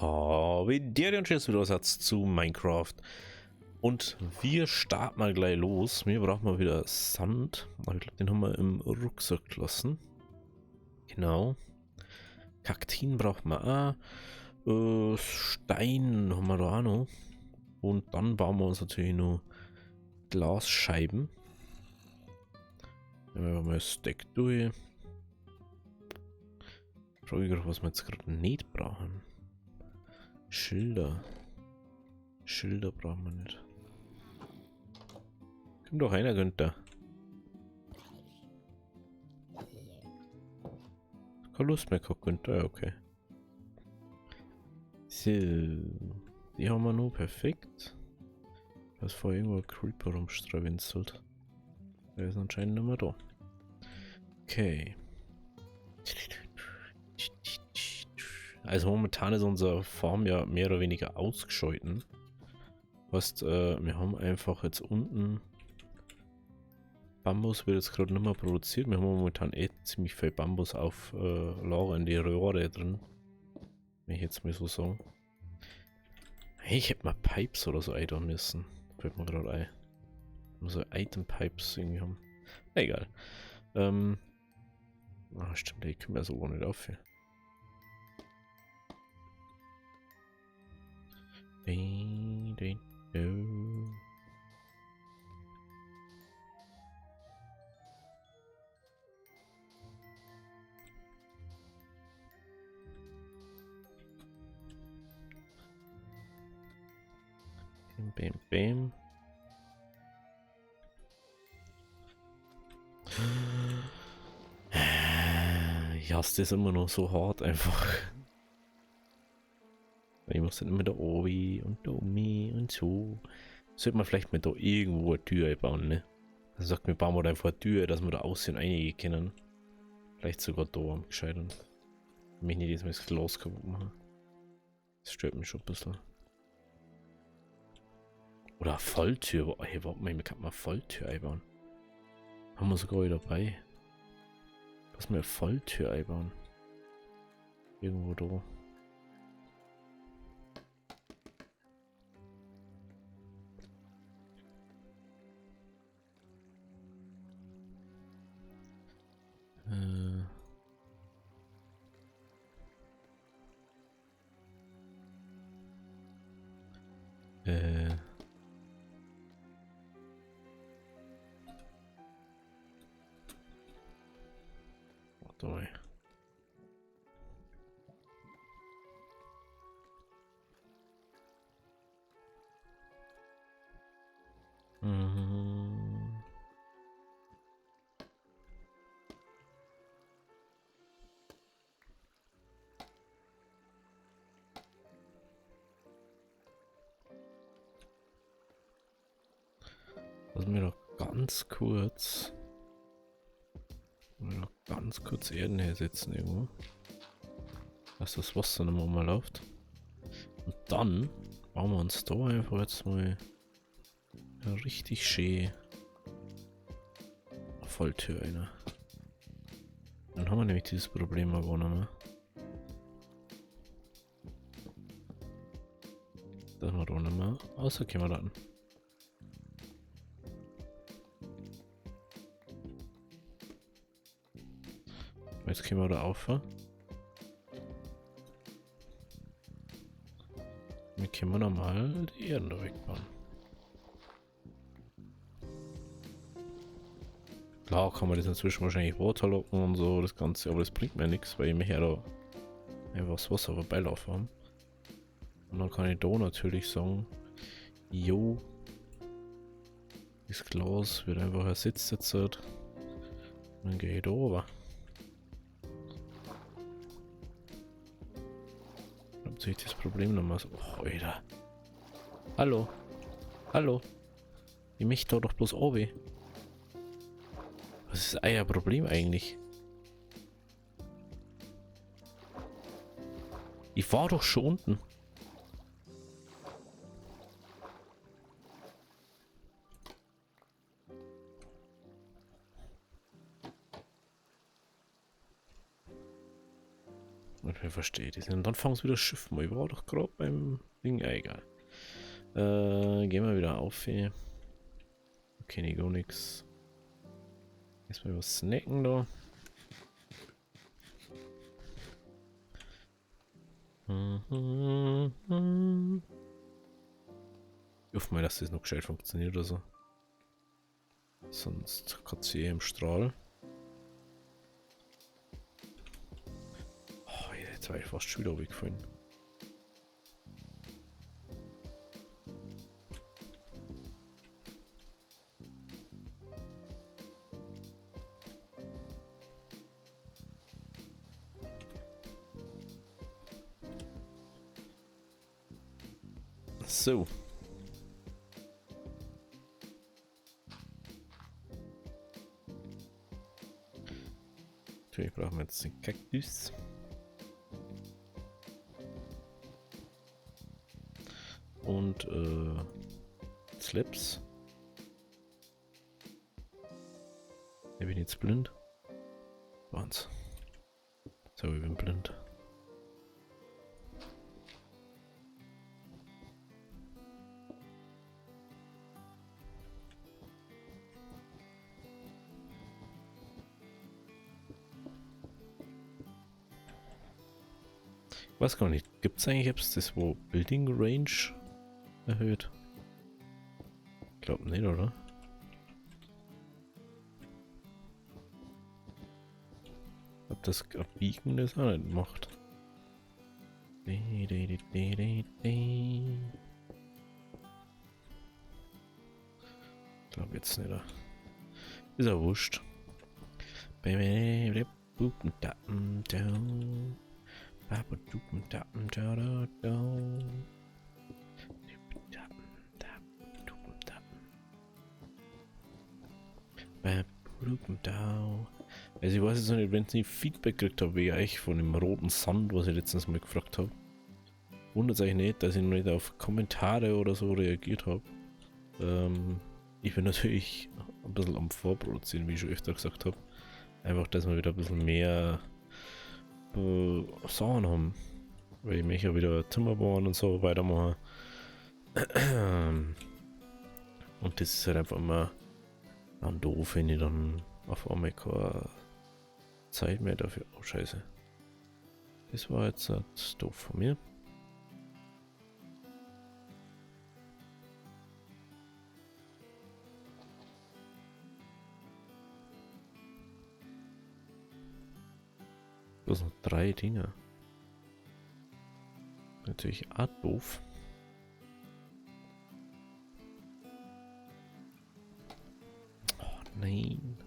Wie der und tschüss wieder Satz zu Minecraft. Und wir starten mal gleich los. Wir brauchen mal wieder Sand. Aber ich glaube, den haben wir im Rucksack gelassen. Genau. Kakteen brauchen wir auch. Stein haben wir da auch noch. Und dann bauen wir uns natürlich noch Glasscheiben. Dann machen wir mal ein Stack durch. Frage ich, was wir jetzt gerade nicht brauchen. Schilder. Schilder brauchen wir nicht. Komm doch einer, Günther. Keine Lust mehr gehabt, Günther. Ja, okay. So. Die haben wir nur perfekt. Da ist vorher irgendwo ein Creeper rumstrawinzelt. Der ist anscheinend nicht mehr da. Okay. Also momentan ist unsere Farm ja mehr oder weniger ausgescholten. Heißt, wir haben einfach jetzt unten Bambus wird jetzt gerade nicht mehr produziert. Wir haben momentan ziemlich viel Bambus auf Lager in die Röhre drin. Wenn ich jetzt mal so sagen. Hey, ich hätte mal Pipes oder so einbauen müssen. Fällt mir gerade ein. Nur so Item Pipes irgendwie haben. Egal. Stimmt, die können wir so auch nicht auf hier. Bam, bam. Ja, es ist immer noch so hart einfach. Ich muss dann immer da oben und da oben und so. Sollte man vielleicht mal da irgendwo eine Tür einbauen, ne? Dann sagt mir, bauen wir da einfach eine Tür, dass wir da aussehen einige kennen. Vielleicht sogar da am gescheitern. Mich nicht jetzt mal das Glas kaputt machen. Das stört mich schon ein bisschen. Oder eine Falltür. Hey, warte mal, kann man eine Falltür einbauen. Haben wir sogar wieder dabei. Lass mal eine Falltür einbauen. Irgendwo da. Warte mal. Lass mir doch ganz kurz. Ganz kurz Erden hersetzen irgendwo. Dass das Wasser nicht mehr mal läuft. Und dann bauen wir uns da einfach jetzt mal eine richtig schön Falltür rein. Dann haben wir nämlich dieses Problem aber nicht mehr. Dass wir da nicht mehr rauskommen dann. Jetzt können wir da auf. Wir können normal die Erden da wegbauen. Klar kann man das inzwischen wahrscheinlich waterlocken und so, das Ganze, aber das bringt mir nichts, weil ich mich ja da einfach das Wasser vorbeilaufen haben. Und dann kann ich da natürlich sagen, jo, das Glas wird einfach ersetzt jetzt. Und dann gehe ich da rüber. Dann sehe ich das Problem nochmal so. Oh, Alter. Hallo. Hallo. Ich möchte da doch bloß oben. Was ist euer Problem eigentlich? Ich war doch schon unten. verstehe ich das nicht. Und dann fangen sie wieder das Schiff mal. Ich war doch gerade beim Ding. Egal. Gehen wir wieder auf hier. Okay, nee, gar nix. Erstmal was snacken da. Ich hoffe mal, dass das noch gescheit funktioniert oder so. Sonst kann sie im Strahl. Oh, jetzt war ich fast schon wieder weggefallen. So. Natürlich brauchen wir jetzt den Kaktus. Und Slaps. Ich bin jetzt blind. Wahnsinn. So, ich bin blind. Ich weiß gar nicht, gibt es eigentlich Apps, das wo Building Range erhöht? Ich glaube nicht, oder? Ob das Abbiegen das auch nicht macht. Ich glaube jetzt nicht. Ist ja wurscht. Also ich weiß jetzt noch nicht, wenn ich nicht Feedback gekriegt habe, wie ich von dem roten Sand, was ich letztens mal gefragt habe. Wundert euch nicht, dass ich noch nicht auf Kommentare oder so reagiert habe. Ich bin natürlich ein bisschen am Vorproduzieren, wie ich schon öfter gesagt habe. Einfach, dass wir wieder ein bisschen mehr Sachen haben. Weil ich möchte ja wieder Zimmer bauen und so weitermachen. Und das ist halt einfach immer dann doof, wenn ich dann auf einmal keine Zeit mehr dafür. Oh, scheiße. Das war jetzt doof von mir. Das sind 3 Dinge. Natürlich auch doof. Oh nein.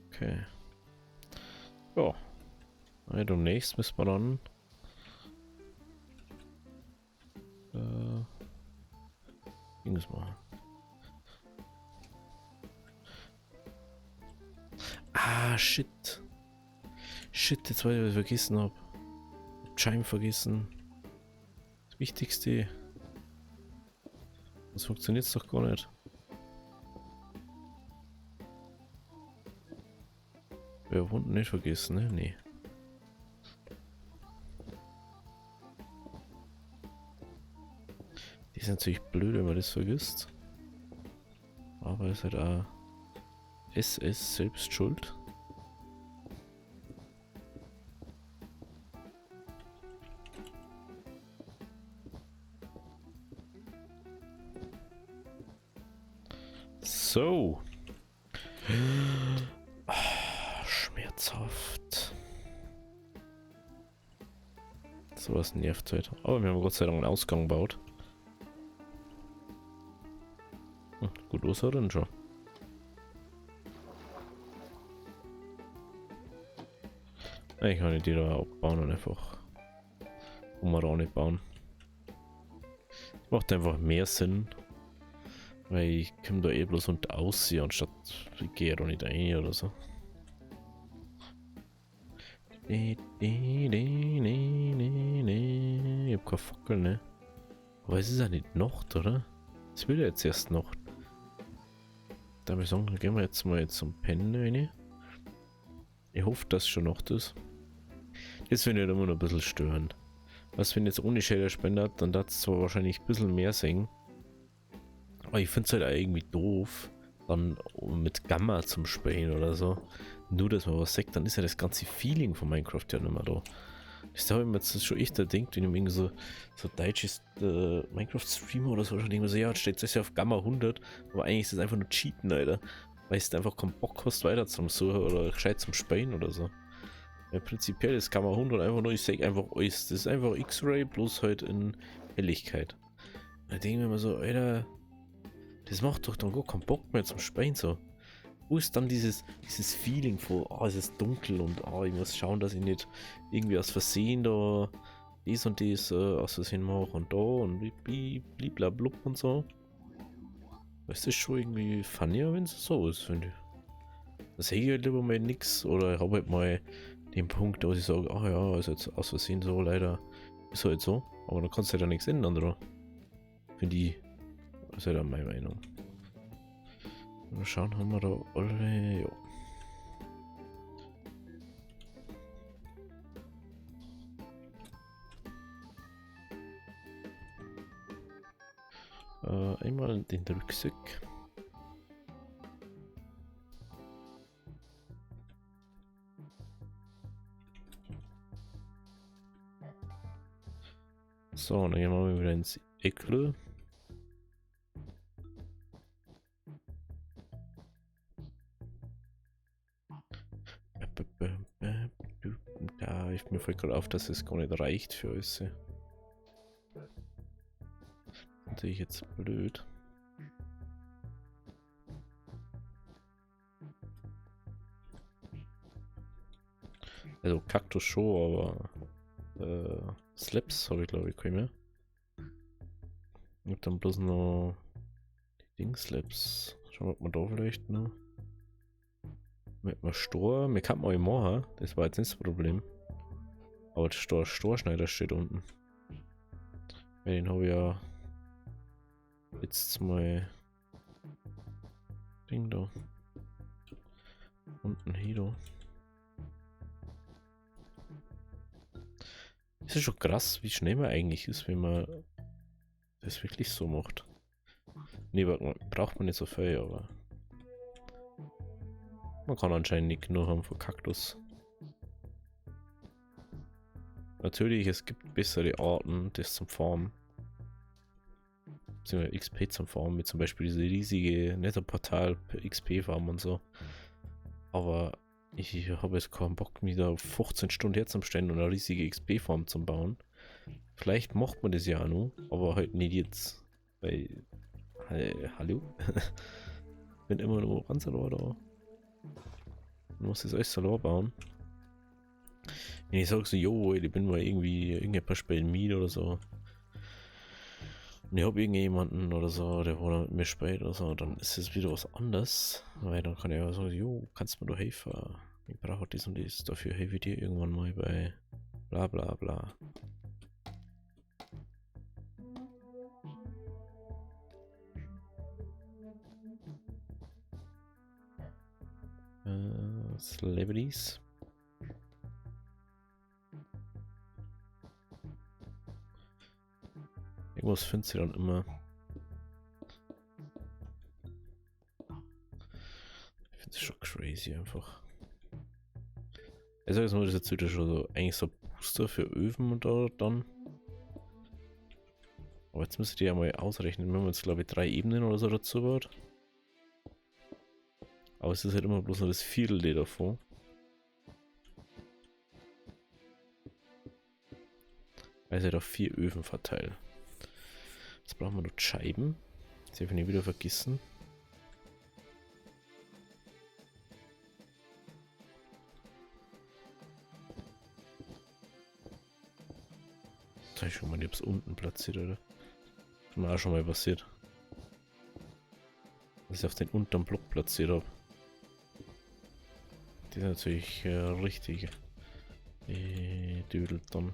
Okay. Ja. Demnächst müssen wir dann Dings machen. Ah, shit. Shit, jetzt weiß ich, was ich vergessen habe. Chime vergessen. Das Wichtigste. Das funktioniert doch gar nicht. Wir unten nicht vergessen, ne? Nee. Die ist natürlich blöd, wenn man das vergisst. Aber ist halt auch SS selbst schuld. So. Schmerzhaft. So was nervt halt. Aber wir haben Gott sei Dank einen Ausgang gebaut. Gut, was hat er denn schon? Ich kann nicht die da abbauen und einfach Umarane bauen. Macht einfach mehr Sinn. Weil ich komme da eh bloß und aussehen, anstatt ich gehe da nicht rein oder so. Ich hab keine Fackel, ne? Aber es ist ja nicht Nacht, oder? Es wird ja jetzt erst Nacht. Da würde ich sagen, gehen wir jetzt mal zum Pennen rein. Ich hoffe, dass schon noch das. Das finde ich immer noch ein bisschen störend. Was, wenn jetzt ohne Shader-Spender, dann darf es zwar wahrscheinlich ein bisschen mehr singen. Aber ich finde es halt auch irgendwie doof, dann mit Gamma zum Spielen oder so. Nur, dass man was sagt, dann ist ja das ganze Feeling von Minecraft ja nicht mehr da. Das habe ich mir jetzt schon echt erdenkt, wenn ich mir irgendwie so deutsches Minecraft-Streamer oder so schon denke, so, ja, jetzt steht das ja auf Gamma 100, aber eigentlich ist das einfach nur Cheaten, Alter. Weil du einfach keinen Bock hast, weiter zum Suchen oder gescheit zum Spielen oder so. Ja, prinzipiell ist Gamma 100 einfach nur, ich sag einfach alles. Das ist einfach X-Ray bloß halt in Helligkeit. Da denke ich mir immer so, Alter, das macht doch dann gar keinen Bock mehr zum Spielen so. Wo ist dann dieses Feeling von, es ist dunkel und ich muss schauen, dass ich nicht irgendwie aus Versehen da dies und dies aus Versehen mache und da und bliblablub und so. Das ist schon irgendwie funnier, wenn es so ist, finde ich. Da sehe ich halt lieber mal nix oder ich habe halt mal den Punkt, wo ich sage, ja, ist jetzt aus Versehen so, leider ist halt so. Aber dann kannst du halt auch nichts ändern, oder? Finde ich, das ist halt auch meine Meinung. Mal schauen, haben wir da alle, ja. Einmal den Rucksack. So, dann gehen wir mal wieder ins Eckle. Ja, mir fällt gerade auf, dass es gar nicht reicht für alles. Natürlich jetzt blöd. Also Kaktus schon, aber Slaps habe ich glaube ich keine mehr. Und dann bloß noch die Ding-Slaps. Schauen wir, ob man da vielleicht noch mit einem Stor. Wir kann man auch machen, das war jetzt nicht das Problem. Aber der Storschneider steht unten. Ja, den habe ich ja jetzt mal Ding da. Unten hier da. Es ist schon krass, wie schnell man eigentlich ist, wenn man das wirklich so macht. Nee, braucht man nicht so viel, aber man kann anscheinend nicht genug haben von Kaktus. Natürlich, es gibt bessere Arten, das zum Farmen. Beziehungsweise XP zum Farmen, wie zum Beispiel diese riesige Netherportal XP Farm und so. Aber ich habe jetzt keinen Bock, mich da 15 Stunden herzustellen und eine riesige XP Farm zu bauen. Vielleicht macht man das ja auch noch, aber halt nicht jetzt. Weil, hallo? Bin immer noch ganz da. Man muss das alles selber bauen. Wenn ich sage so, jo, ich bin mal irgendwie irgendetwas spielen mit oder so. Und ich habe irgendjemanden oder so, der wohl mit mir spielt oder so, dann ist es wieder was anderes. Weil dann kann ich auch sagen, jo, kannst du mir da helfen? Ich brauche das und das, dafür helfe ich dir irgendwann mal bei bla bla bla. Celebrities. Irgendwas findet sie dann immer. Ich finde es schon crazy einfach. Ich sag jetzt mal, das ist jetzt wieder schon so, eigentlich so ein Booster für Öfen und da dann. Aber jetzt müsst ihr ja mal ausrechnen, wenn man jetzt glaube ich 3 Ebenen oder so dazu baut. Aber es ist halt immer bloß nur das Viertel davon. Also halt auf 4 Öfen verteilt. Jetzt brauchen wir noch Scheiben. Das darf ich nicht wieder vergessen. Das habe ich schon mal, ich hab's unten platziert, oder? Das ist mir auch schon mal passiert. Dass ich auf den unteren Block platziert habe. Die ist natürlich richtig düdelt dann.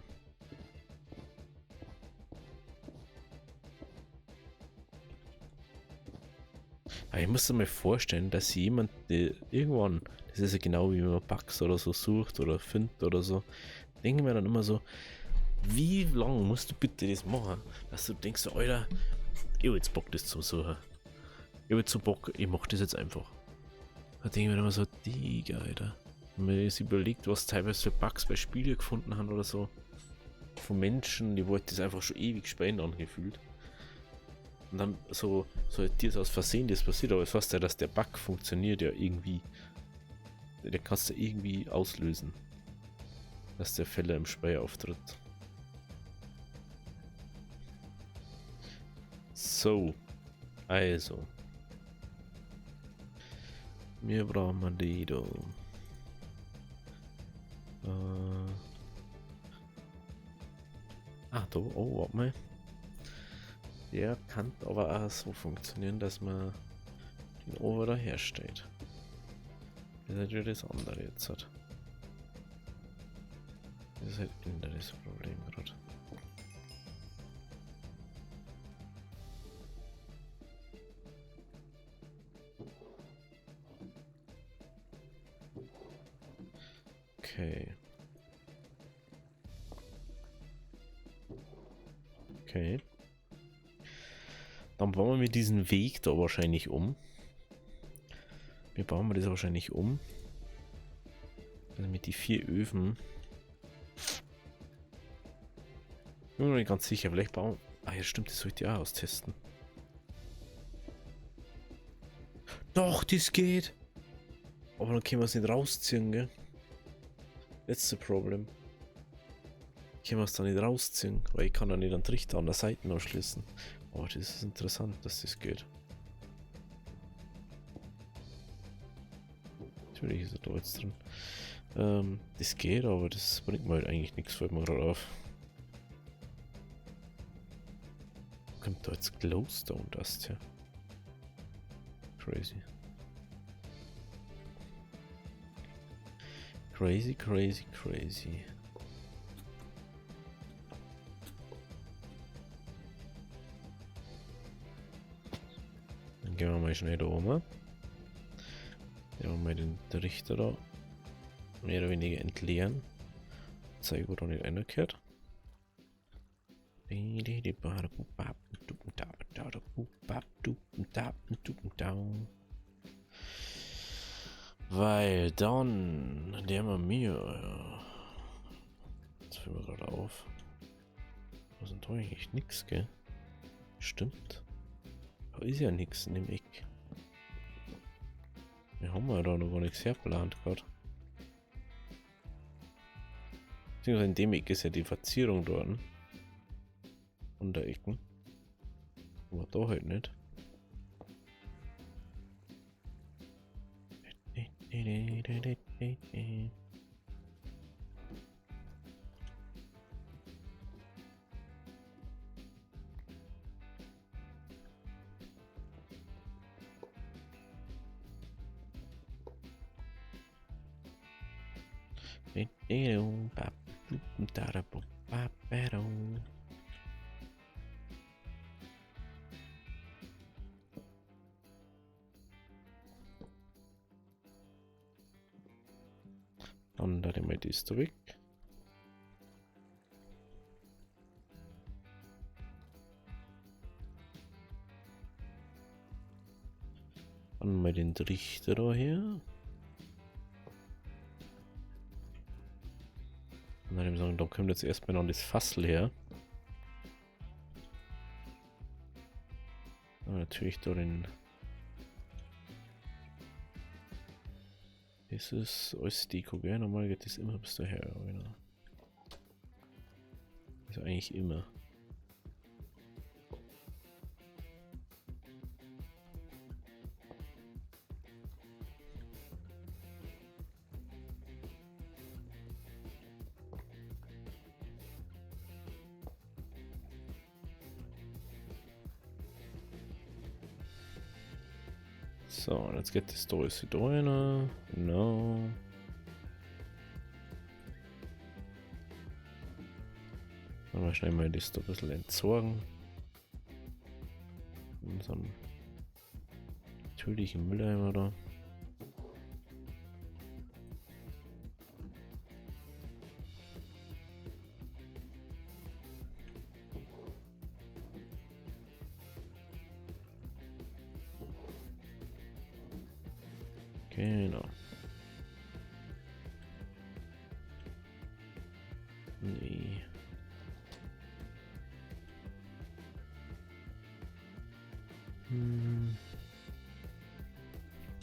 Aber ich muss mir mal vorstellen, dass jemand, der irgendwann, das ist ja genau wie wenn man Bugs oder so sucht oder findet oder so, denke mir dann immer so, wie lange musst du bitte das machen, dass du denkst, so, Alter, ich hab jetzt Bock, das zu suchen. Ich hab jetzt so Bock, ich mach das jetzt einfach. Da denke ich mir immer so, Digga, Alter. Wenn man sich überlegt, was teilweise für Bugs bei Spielen gefunden haben oder so, von Menschen, die wollten das einfach schon ewig spielen angefühlt. Und dann so dir ist aus Versehen das passiert, aber es heißt ja, dass der Bug funktioniert ja irgendwie. Der kannst du irgendwie auslösen. Dass der Fehler im Spiel auftritt. So. Also. Wir brauchen die da. Da, oh, warte mal. Der kann aber auch so funktionieren, dass man den Over da herstellt. Das ist natürlich das andere jetzt hat. Das ist halt ein anderes Problem gerade. Okay. Okay. Dann bauen wir diesen Weg da wahrscheinlich um. Wir bauen das wahrscheinlich um. Also mit die 4 Öfen. Ich bin mir nicht ganz sicher, vielleicht bauen. Ah ja, stimmt, das sollte ich auch austesten. Doch, das geht! Aber dann können wir es nicht rausziehen, gell? That's the problem. Können wir es da nicht rausziehen, weil ich kann ja nicht an den Trichter an der Seite anschließen. Oh, das ist interessant, dass das geht. Natürlich ist er da jetzt drin. Das geht, aber das bringt mir halt eigentlich nichts, fällt mir gerade auf. Kommt da jetzt Glowstone Dust her? Crazy. Crazy, crazy, crazy. Dann gehen wir mal schnell da oben. Ja, mal den Richter da mehr oder weniger entleeren. Zeige, wo da nicht einer gehört. Weil dann lernen wir mir. Ja. Jetzt fällt mir gerade auf. Da sind doch eigentlich nichts, gell? Stimmt. Da ist ja nichts in dem Eck. Wir haben ja da noch gar nichts herplant gerade. Beziehungsweise in dem Eck ist ja die Verzierung dort. Unter Ecken. Aber da halt nicht. Dann da mal das da weg. Dann mal den Trichter da her. Und dann würde ich sagen, da kommt jetzt erstmal noch das Fassel her. Und natürlich da den. Das ist alles Deko, gell? Normal geht das immer bis daher, genau. Also eigentlich immer. So, let's get this door in. No. Dann mal schnell mal das da ein bisschen entsorgen. Und dann natürlichen Mülleimer da. Genau. Nee.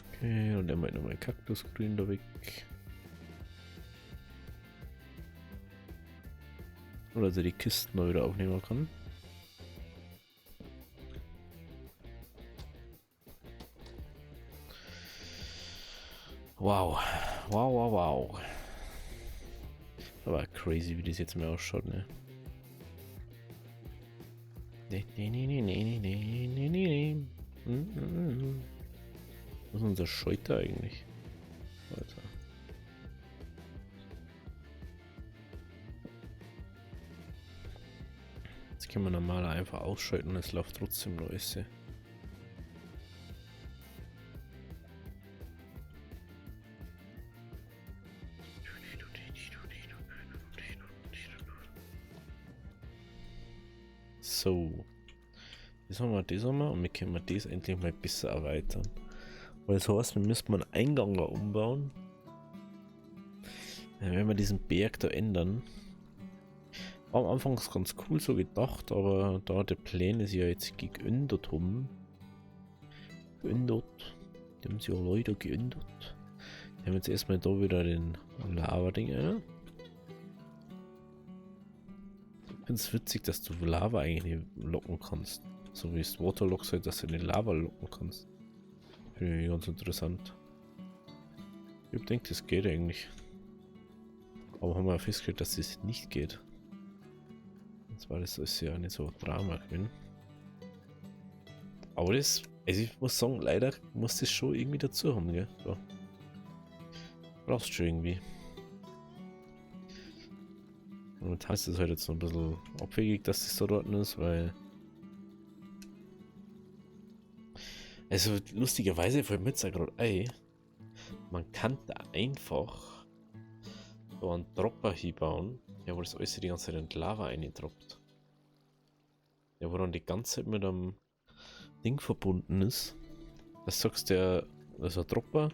Okay, und dann mal mein Kaktusgrün da weg. Oder dass er die Kisten mal wieder aufnehmen kann. Wow. Wow, wow, wow. Aber crazy, wie das jetzt mehr ausschaut, ne? Nee, nee, nee, nee, nee, nee, nee, nee, nee. Was ist unser Scheuter eigentlich? Alter. Jetzt können wir normal einfach ausschalten und es läuft trotzdem Läuse. So. Das haben wir und wir können das endlich mal besser erweitern. Weil das heißt, wir müssen einen Eingang da umbauen. Wenn wir diesen Berg da ändern. War am Anfang ganz cool so gedacht, aber da die Pläne sich ja jetzt geändert haben. Die haben sie ja leider geändert. Die haben jetzt erstmal da wieder den Lava-Ding ein. Ich finde es witzig, dass du Lava eigentlich nicht locken kannst. So wie es Waterlock halt, dass du den Lava locken kannst. Finde ich ganz interessant. Ich denke, das geht eigentlich. Aber haben wir festgestellt, dass das nicht geht. Das war das ist ja nicht so Drama gewesen. Aber das, also ich muss sagen, leider muss das schon irgendwie dazu haben, gell? So. Brauchst du schon irgendwie. Und heißt es halt jetzt noch ein bisschen abwegig, dass das so dort ist, weil. Also lustigerweise fällt mir jetzt gerade ein, man kann da einfach so einen Dropper hinbauen, ja, wo das alles die ganze Zeit in die Lava eintroppt. Ja, wo dann die ganze Zeit mit einem Ding verbunden ist. Das sagst du, das ist ein Dropper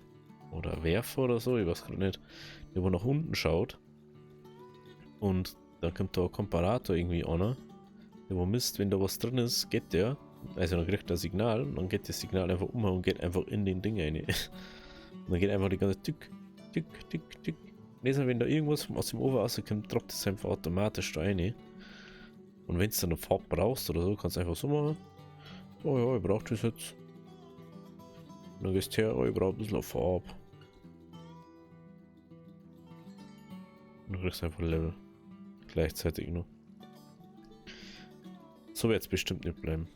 oder ein Werfer oder so, ich weiß gerade nicht, der wo nach unten schaut. Und dann kommt da ein Komparator irgendwie an, der wo misst, wenn da was drin ist, geht der. Also dann kriegt er ein Signal und dann geht das Signal einfach um und geht einfach in den Ding rein. Und dann geht einfach die ganze Tick, Tick, Tick, Tick. Also wenn da irgendwas aus dem Ofen rauskommt, droppt es einfach automatisch da rein. Und wenn du dann eine Farbe brauchst oder so, kannst du einfach so machen. Oh ja, ich brauche das jetzt. Und dann gehst du her, oh, ich brauche ein bisschen Farbe. Und dann kriegst du einfach Level. Gleichzeitig noch. So wird es bestimmt nicht bleiben.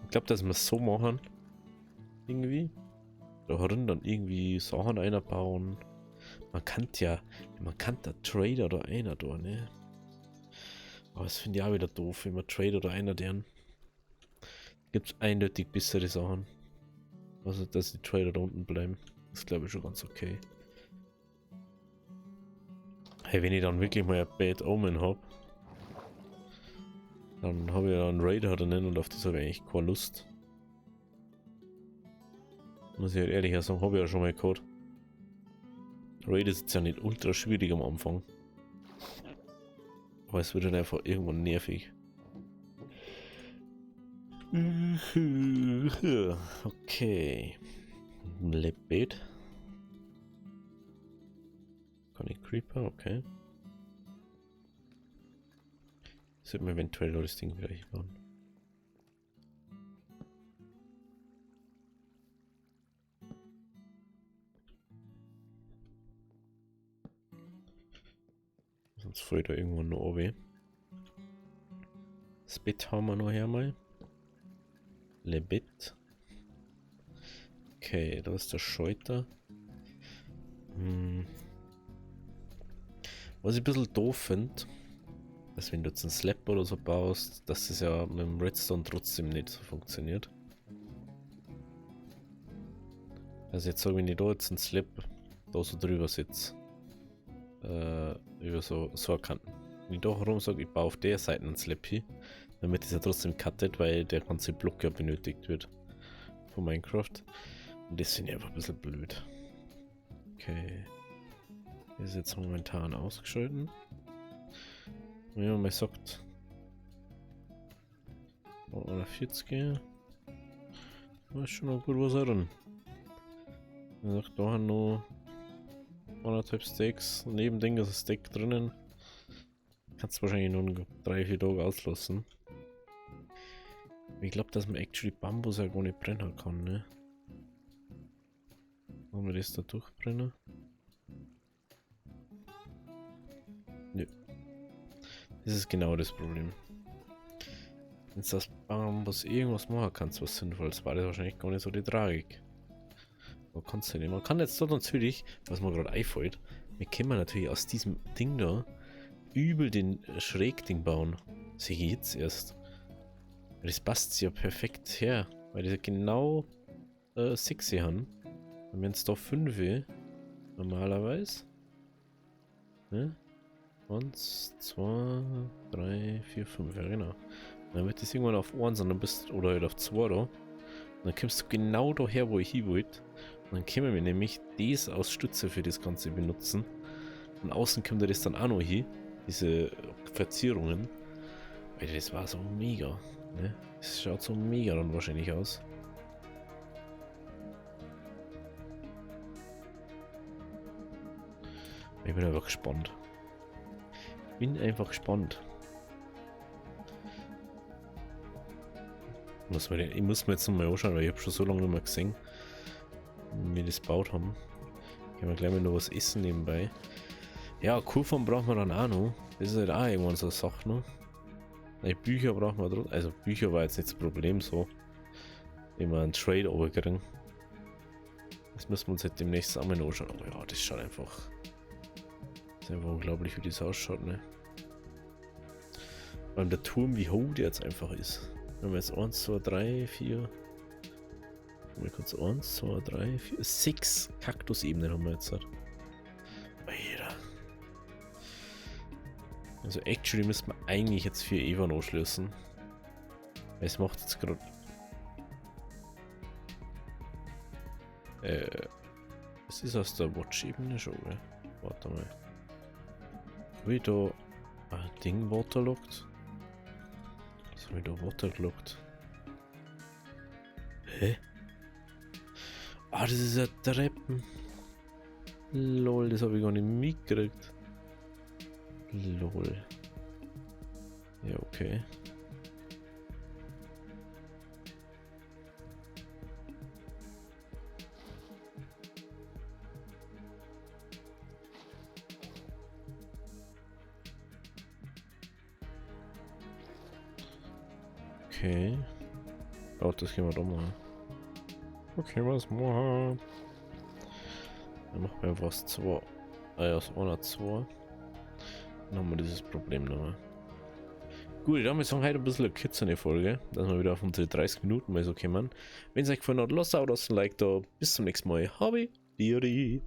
Ich glaube, dass wir es so machen. Irgendwie. Da dann irgendwie Sachen einbauen. Man kann da Trader oder einer da, ne? Aber das finde ich auch wieder doof, wenn man Trader oder einer deren. Gibt es eindeutig bessere Sachen. Also, dass die Trader da unten bleiben. Das glaube ich schon ganz okay. Hey, wenn ich dann wirklich mal ein Bad Omen habe, dann habe ich ja einen Raider drinnen und auf das habe ich eigentlich keine Lust. Muss ich halt ehrlich sagen, habe ich ja schon mal gehabt. Raider ist jetzt ja nicht ultra schwierig am Anfang. Aber es wird dann einfach irgendwann nervig. Okay. Lebbed. Kann ich Creeper, okay. Sollte mir eventuell noch das Ding wieder hinbauen. Sonst fällt da irgendwann noch oben. Das Bett haben wir noch her mal. Le Bett. Okay, da ist der Scheuter. Was ich ein bisschen doof finde, dass wenn du jetzt einen Slab oder so baust, dass das ja mit dem Redstone trotzdem nicht so funktioniert. Also jetzt sage, wenn ich da jetzt einen Slab da so drüber sitze, über so Kanten. Wenn ich da herum sage, ich baue auf der Seite einen Slab hier, damit es ja trotzdem cuttet, weil der ganze Block ja benötigt wird von Minecraft. Und das finde ich einfach ein bisschen blöd. Okay. Das ist jetzt momentan ausgeschalten. Wenn man mal sagt, 40, da ist schon noch gut was drin. Man sagt, da haben noch 1,5 Steaks, neben Ding ist ein Steak drinnen. Kannst du wahrscheinlich nur 3-4 Tage auslassen. Ich glaube, dass man actually Bambus ja gar nicht brennen kann, ne? Wollen wir das da durchbrennen? Nö. Das ist genau das Problem. Wenn du das Bambus irgendwas machen kannst, was Sinnvolles, war das wahrscheinlich gar nicht so die Tragik. Man kann es ja nicht. Man kann jetzt dort natürlich, was mir gerade einfällt, wir können natürlich aus diesem Ding da übel den Schrägding bauen. Sehe ich jetzt erst. Das passt ja perfekt her, weil die genau 6 haben. Und wenn es da 5 normalerweise. Ne? 1, 2, 3, 4, 5, ja genau. Dann wird das irgendwann auf 1 und dann bist oder halt auf 2 da. Und dann kommst du genau daher, wo ich hin wollte. Und dann können wir nämlich das als Stütze für das Ganze benutzen. Und außen kommt das dann auch noch hin. Diese Verzierungen. Weil das war so mega. Ne? Das schaut so mega dann wahrscheinlich aus. Ich bin einfach gespannt. Ich muss mir jetzt nochmal anschauen, weil ich habe schon so lange nicht mehr gesehen, wie wir das gebaut haben. Können wir gleich mal noch was essen nebenbei. Ja, Kuhfarm brauchen wir dann auch noch. Das ist halt auch irgendwann so eine Sache noch. Bücher brauchen wir drin. Also Bücher war jetzt nicht das Problem so. Wenn wir einen Trade runterkriegen. Das müssen wir uns halt demnächst auch mal anschauen. Aber ja, das schaut einfach. Das ist einfach unglaublich, wie das ausschaut, ne? Vor allem der Turm, wie hoch der jetzt einfach ist. Wenn wir jetzt 1, 2, 3, 4. Wir kurz 1, 2, 3, 4, 6 Kaktusebenen haben wir jetzt. Alter. Also actually müssen wir eigentlich jetzt 4 Evan anschließen. Es macht jetzt gerade. Es ist aus der Watch-Ebene schon, oder? Warte mal. Habe ich da ein Ding waterlockt? Was habe ich da waterlockt? Hä? Ah, das ist ein Treppen. Lol, das habe ich gar nicht mitgekriegt. Lol. Ja, okay. Okay. Oh, das gehen wir doch mal. Okay, was machen? Dann machen wir einfach was 2. Aus 102. Dann haben wir dieses Problem nochmal. Gut, dann würde ich sagen, heute ein bisschen eine kürzere Folge, dass wir wieder auf unsere 30 Minuten mal so kommen. Wenn es euch gefallen hat, lasst auch das ein Like da. Bis zum nächsten Mal. Habe Diri.